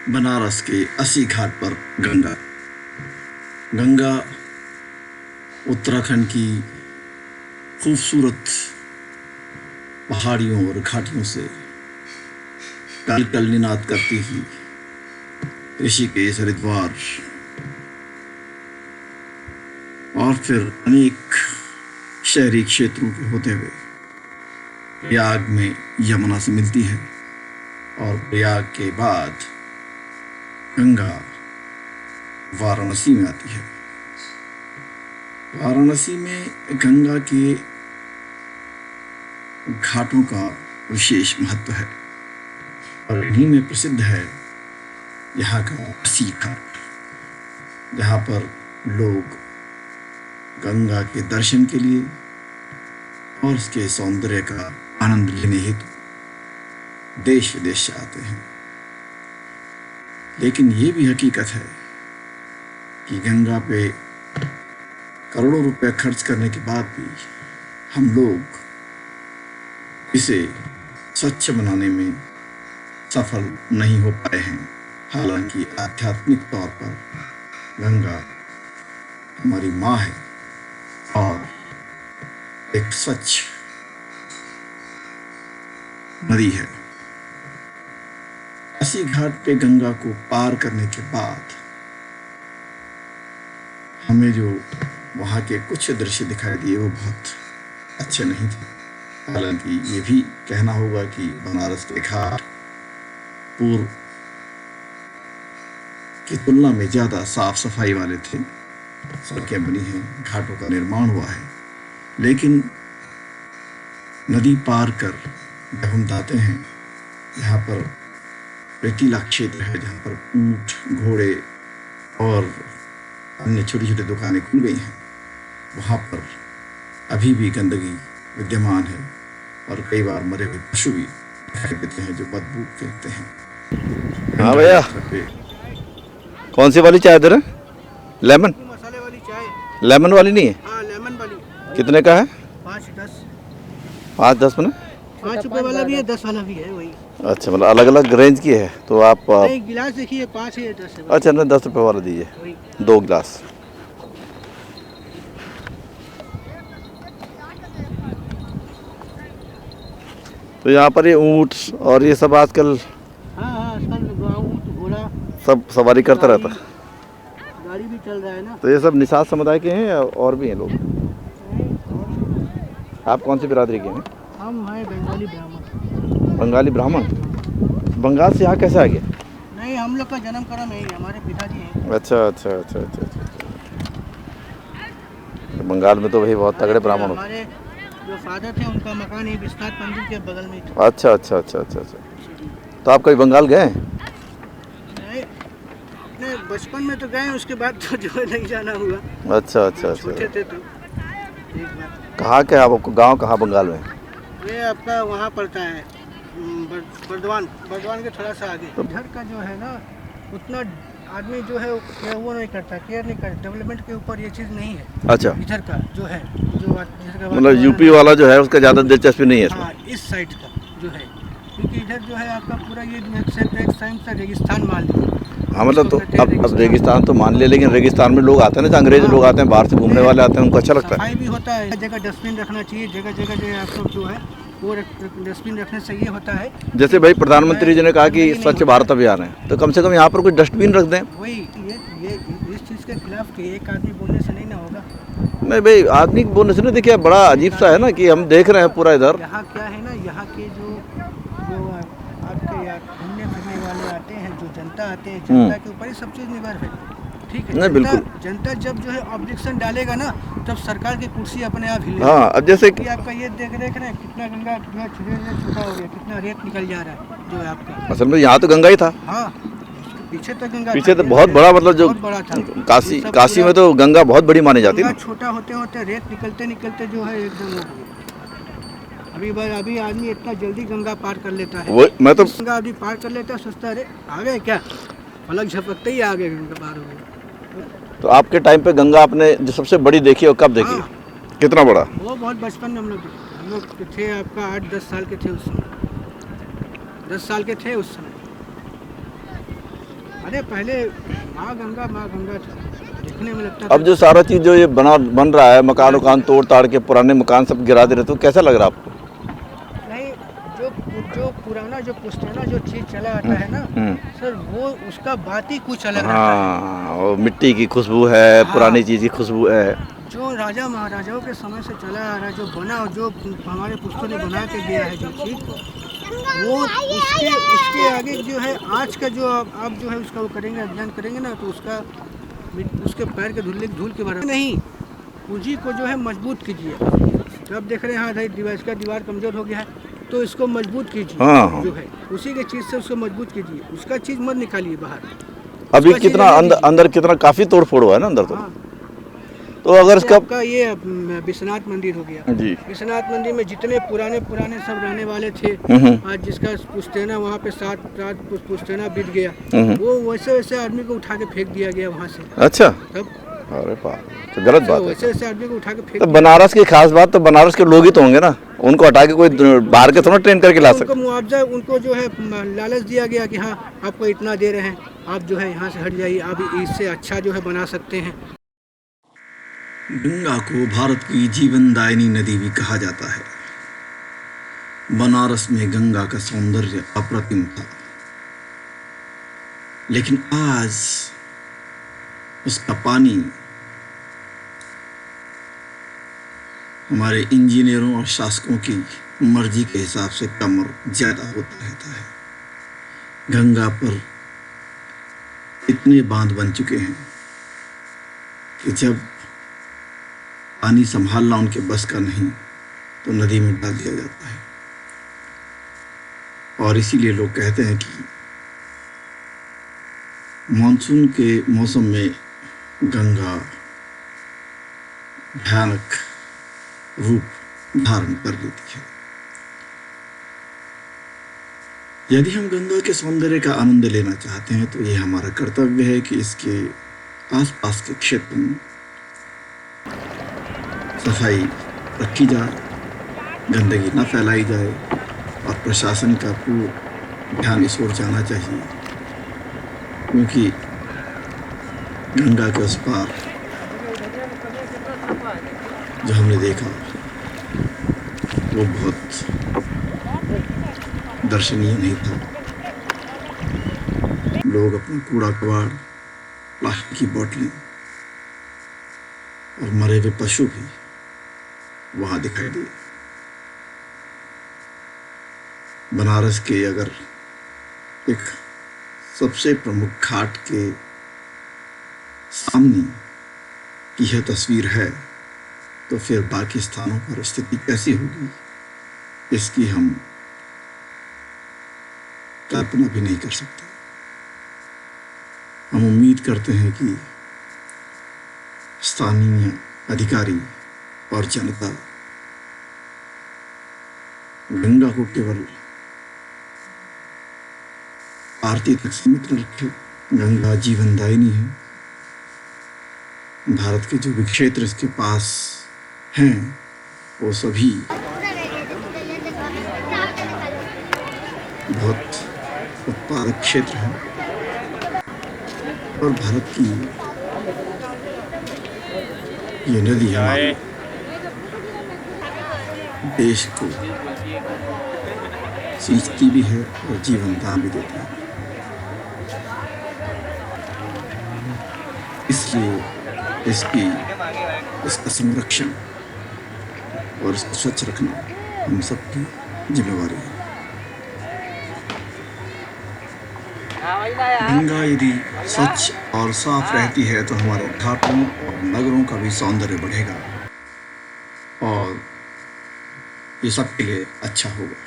बनारस के अस्सी घाट पर गंगा। गंगा उत्तराखंड की खूबसूरत पहाड़ियों और घाटियों से कल कल निनाद करती ही ऋषिकेश, हरिद्वार और फिर अनेक शहरी क्षेत्रों के होते हुए प्रयाग में यमुना से मिलती है और प्रयाग के बाद गंगा वाराणसी में आती है। वाराणसी में गंगा के घाटों का विशेष महत्व है और इन्हीं में प्रसिद्ध है यहाँ का अस्सी घाट, जहाँ पर लोग गंगा के दर्शन के लिए और इसके सौंदर्य का आनंद लेने हेतु देश विदेश से आते हैं। लेकिन ये भी हकीकत है कि गंगा पे करोड़ों रुपए खर्च करने के बाद भी हम लोग इसे स्वच्छ बनाने में सफल नहीं हो पाए हैं। हालांकि आध्यात्मिक तौर पर गंगा हमारी माँ है और एक स्वच्छ नदी है। अस्सी घाट पे गंगा को पार करने के बाद हमें जो वहाँ के कुछ दृश्य दिखाई दिए वो बहुत अच्छे नहीं थे। हालांकि ये भी कहना होगा कि बनारस के घाट पूर्व की तुलना में ज़्यादा साफ सफाई वाले थे। सड़कें बनी हैं, घाटों का निर्माण हुआ है, लेकिन नदी पार कर जब हम जाते हैं, यहाँ पर रेतीला क्षेत्र है जहाँ पर ऊंट, घोड़े और अन्य छोटी छोटी दुकानें खुल गई हैं। वहाँ पर अभी भी गंदगी विद्यमान है और कई बार मरे हुए पशु भी दिखाई देते हैं जो बदबू फेंकते हैं। हाँ भैया, कौन सी वाली चाय दे रहे? लेमन मसाले वाली चाय। लेमन वाली नहीं है? हाँ, लेमन वाली। कितने का है? 5-10। 5-10 में? 5 रुपए वाला भी है, 10 वाला भी है, वही। अच्छा, मतलब अलग अलग रेंज की है तो आप नहीं, गिलास देखिए 5 है, 10 है। अच्छा ना, 10 रुपये वाला दीजिए, वही। 2 गिलास। तो यहाँ पर ये ऊँट और ये सब आजकल हाँ हाँ, आजकल ऊँट, घोड़ा सब सवारी करता रहता। गाड़ी भी चल रहा है ना। तो ये सब निषाद समुदाय के हैं या और भी हैं लोग? आप कौन सी बिरादरी के हैं? हम हैं बंगाली ब्राह्मण। बंगाली ब्राह्मण? बंगाल से यहाँ कैसे आ गए? नहीं, हम लोग का जन्म कर्म यही है, हमारे पिताजी हैं। अच्छा अच्छा अच्छा अच्छा अच्छा। बंगाल में तो भाई बहुत तगड़े ब्राह्मण होते हमारे जो फादर थे उनका मकान ही विश्वनाथ मंदिर के बगल में ही था। हैं। अच्छा अच्छा अच्छा अच्छा अच्छा। तो आप कभी बंगाल गए हैं? नहीं, अपने बचपन में तो गए, उसके बाद तो जो है नहीं जाना हुआ। अच्छा अच्छा छोटे अच्छा। थे तो एक बार। कहाँ के आपको गांव कहाँ बंगाल में? ये आपका वहाँ पड़ता है बर्दवान के थोड़ा सा आगे। इधर का जो है ना, उतना आदमी जो है वो नहीं करता, केयर नहीं करता। डेवलपमेंट के ऊपर ये चीज़ नहीं है। अच्छा, इधर का जो है, इधर का मतलब यूपी वाला जो है उसका ज़्यादा दिलचस्पी नहीं है इसमें। हाँ, इस साइड का जो है, क्योंकि इधर जो है आपका पूरा ये एक टाइम सा रेगिस्तान मान लीजिए। हाँ, मतलब तो इसको कहते हैं अब रेगिस्तान तो मान लिया, लेकिन रेगिस्तान में लोग आते हैं ना, अंग्रेज लोग आते हैं, बाहर से घूमने वाले आते हैं, उनको अच्छा लगता है। सफाई भी होता है, जगह डस्टबिन रखना चाहिए, जगह जगह जो है आपको जो है वो डस्टबिन रखने से ये होता है। जैसे भाई प्रधानमंत्री जी ने कहा कि स्वच्छ भारत अभियान है, तो कम से कम यहाँ पर कुछ डस्टबिन रख दें। वही ये इस चीज़ के खिलाफ कि एक आदमी बोलने से नहीं ना होगा। नहीं भाई, आदमी बोलने से ना, देखिए बड़ा अजीब सा है ना कि हम देख रहे हैं पूरा इधर। यहाँ क्या है ना, यहाँ के जो आपके यहाँ घूमने फिरने वाले आते हैं, जो जनता आते हैं, जनता के ऊपर ही सब चीज़ निर्भर है। ठीक है, नहीं, बिल्कुल। जनता जब जो है ऑब्जेक्शन डालेगा ना, तब सरकार की कुर्सी अपने आप हिलेगी। हाँ, अब जैसे कि आपका ये देख रहे हैं कितना गंगा जो है छोटा हो गया, कितना रेत निकल जा रहा है जो है आपका। असल में यहाँ तो गंगा ही था। हाँ, पीछे तक गंगा, पीछे तो बहुत बड़ा, मतलब जो बहुत बड़ा था। काशी में तो गंगा बहुत बड़ी मानी जाती है ना। छोटा होते होते रेत निकलते निकलते जो है एकदम हो गया। अभी आदमी इतना जल्दी गंगा पार कर लेता है। वो मैं तो गंगा अभी पार कर लेता है, सोचता अरे आ गए क्या, पलक झपकते ही आ गए, गंगा पार हो गए। तो आपके टाइम पे गंगा आपने जो सबसे बड़ी देखी और कब देखी? हाँ, कितना बड़ा? वो बहुत बचपन में हम लोग थे, आपका 8-10 साल के थे उस समय। 10 साल के थे उस समय। अरे पहले माँ गंगा था, देखने में लगता अब जो सारा चीज़ जो ये बन रहा है, मकान उकान तोड़ ताड़ के पुराने मकान सब गिरा दे रहे, तो कैसा लग रहा है आपको? नहीं, जो पुराना जो पुश्तैना जो चीज़ चला आता है ना सर, वो उसका बात ही कुछ अलग रहता है। हाँ, और मिट्टी की खुशबू है, पुरानी चीज़ की खुशबू है। जो राजा महाराजाओं के समय से चला आ रहा है, जो बना, जो हमारे पुश्तों ने बना के दिया है जो चीज़, वो उसके आगे जो है आज का जो आप जो है उसका वो करेंगे, अध्ययन करेंगे ना, तो उसके पैर के धूल के बराबर नहीं। पूंजी को जो है मजबूत कीजिए। तो अब देख रहे हैं, हाँ भाई इसका दीवार कमज़ोर हो गया है, तो इसको मजबूत कीजिए। हाँ। जो है उसी के चीज़ से उसको मजबूत कीजिए, उसका चीज़ मत निकालिए बाहर। अभी उसका कितना चीज़ अंदर कितना काफ़ी तोड़ फोड़ हुआ है ना अंदर तो। हाँ। तो अगर इसका आपका ये विश्वनाथ मंदिर हो गया जी, विश्वनाथ मंदिर में जितने पुराने सब रहने वाले थे, आज जिसका पुश्तैना वहाँ पे 7 पुश्तैना बीत गया, वो वैसे आदमी को उठा के फेंक दिया गया वहाँ से। अच्छा, तब अरे बाप, तो गलत बात है। वैसे आदमी को उठा के फेंक तो बनारस की खास बात तो बनारस के लोग ही तो होंगे ना, उनको हटा के कोई बाहर के थोड़ा ट्रेन करके ला उनको सकते। मुआवजा, उनको जो है लालच दिया गया कि हाँ आपको इतना दे रहे हैं, आप जो है यहाँ से हट जाइए, आप इससे अच्छा जो है बना सकते हैं। गंगा को भारत की जीवनदायिनी नदी भी कहा जाता है। बनारस में गंगा का सौंदर्य अप्रतिम था, लेकिन आज उसका पानी हमारे इंजीनियरों और शासकों की मर्जी के हिसाब से कम और ज्यादा होता रहता है। गंगा पर इतने बांध बन चुके हैं कि जब पानी संभालना उनके बस का नहीं तो नदी में डाल दिया जाता है। और इसीलिए लोग कहते हैं कि मानसून के मौसम में गंगा भयानक रूप धारण कर लेती है। यदि हम गंगा के सौंदर्य का आनंद लेना चाहते हैं तो ये हमारा कर्तव्य है कि इसके आसपास के क्षेत्र में सफाई रखी जाए, गंदगी न फैलाई जाए और प्रशासन का पूर्ण ध्यान इस ओर जाना चाहिए, क्योंकि गंगा के उस पार जो हमने देखा वो बहुत दर्शनीय नहीं था। लोग अपना कूड़ा कबाड़, प्लास्टिक की बोतलें और मरे हुए पशु भी वहां दिखाई दिए। बनारस के अगर एक सबसे प्रमुख घाट के सामने की यह तस्वीर है तो फिर बाकी स्थानों पर स्थिति कैसी होगी, इसकी हम कल्पना भी नहीं कर सकते। हम उम्मीद करते हैं कि स्थानीय अधिकारी और जनता गंगा को केवल आरती तक सीमित न रखे। गंगा जीवनदायिनी है। भारत के जो भी क्षेत्र इसके पास हैं वो सभी बहुत उत्पादक क्षेत्र हैं और भारत की ये नदी हमारे देश को सींचती भी है और जीवन दान भी देती है। इसलिए इसका संरक्षण और इसको स्वच्छ रखना हम सबकी जिम्मेवारी है। गंगा यदि स्वच्छ और साफ रहती है तो हमारे घाटों और नगरों का भी सौंदर्य बढ़ेगा और ये सबके लिए अच्छा होगा।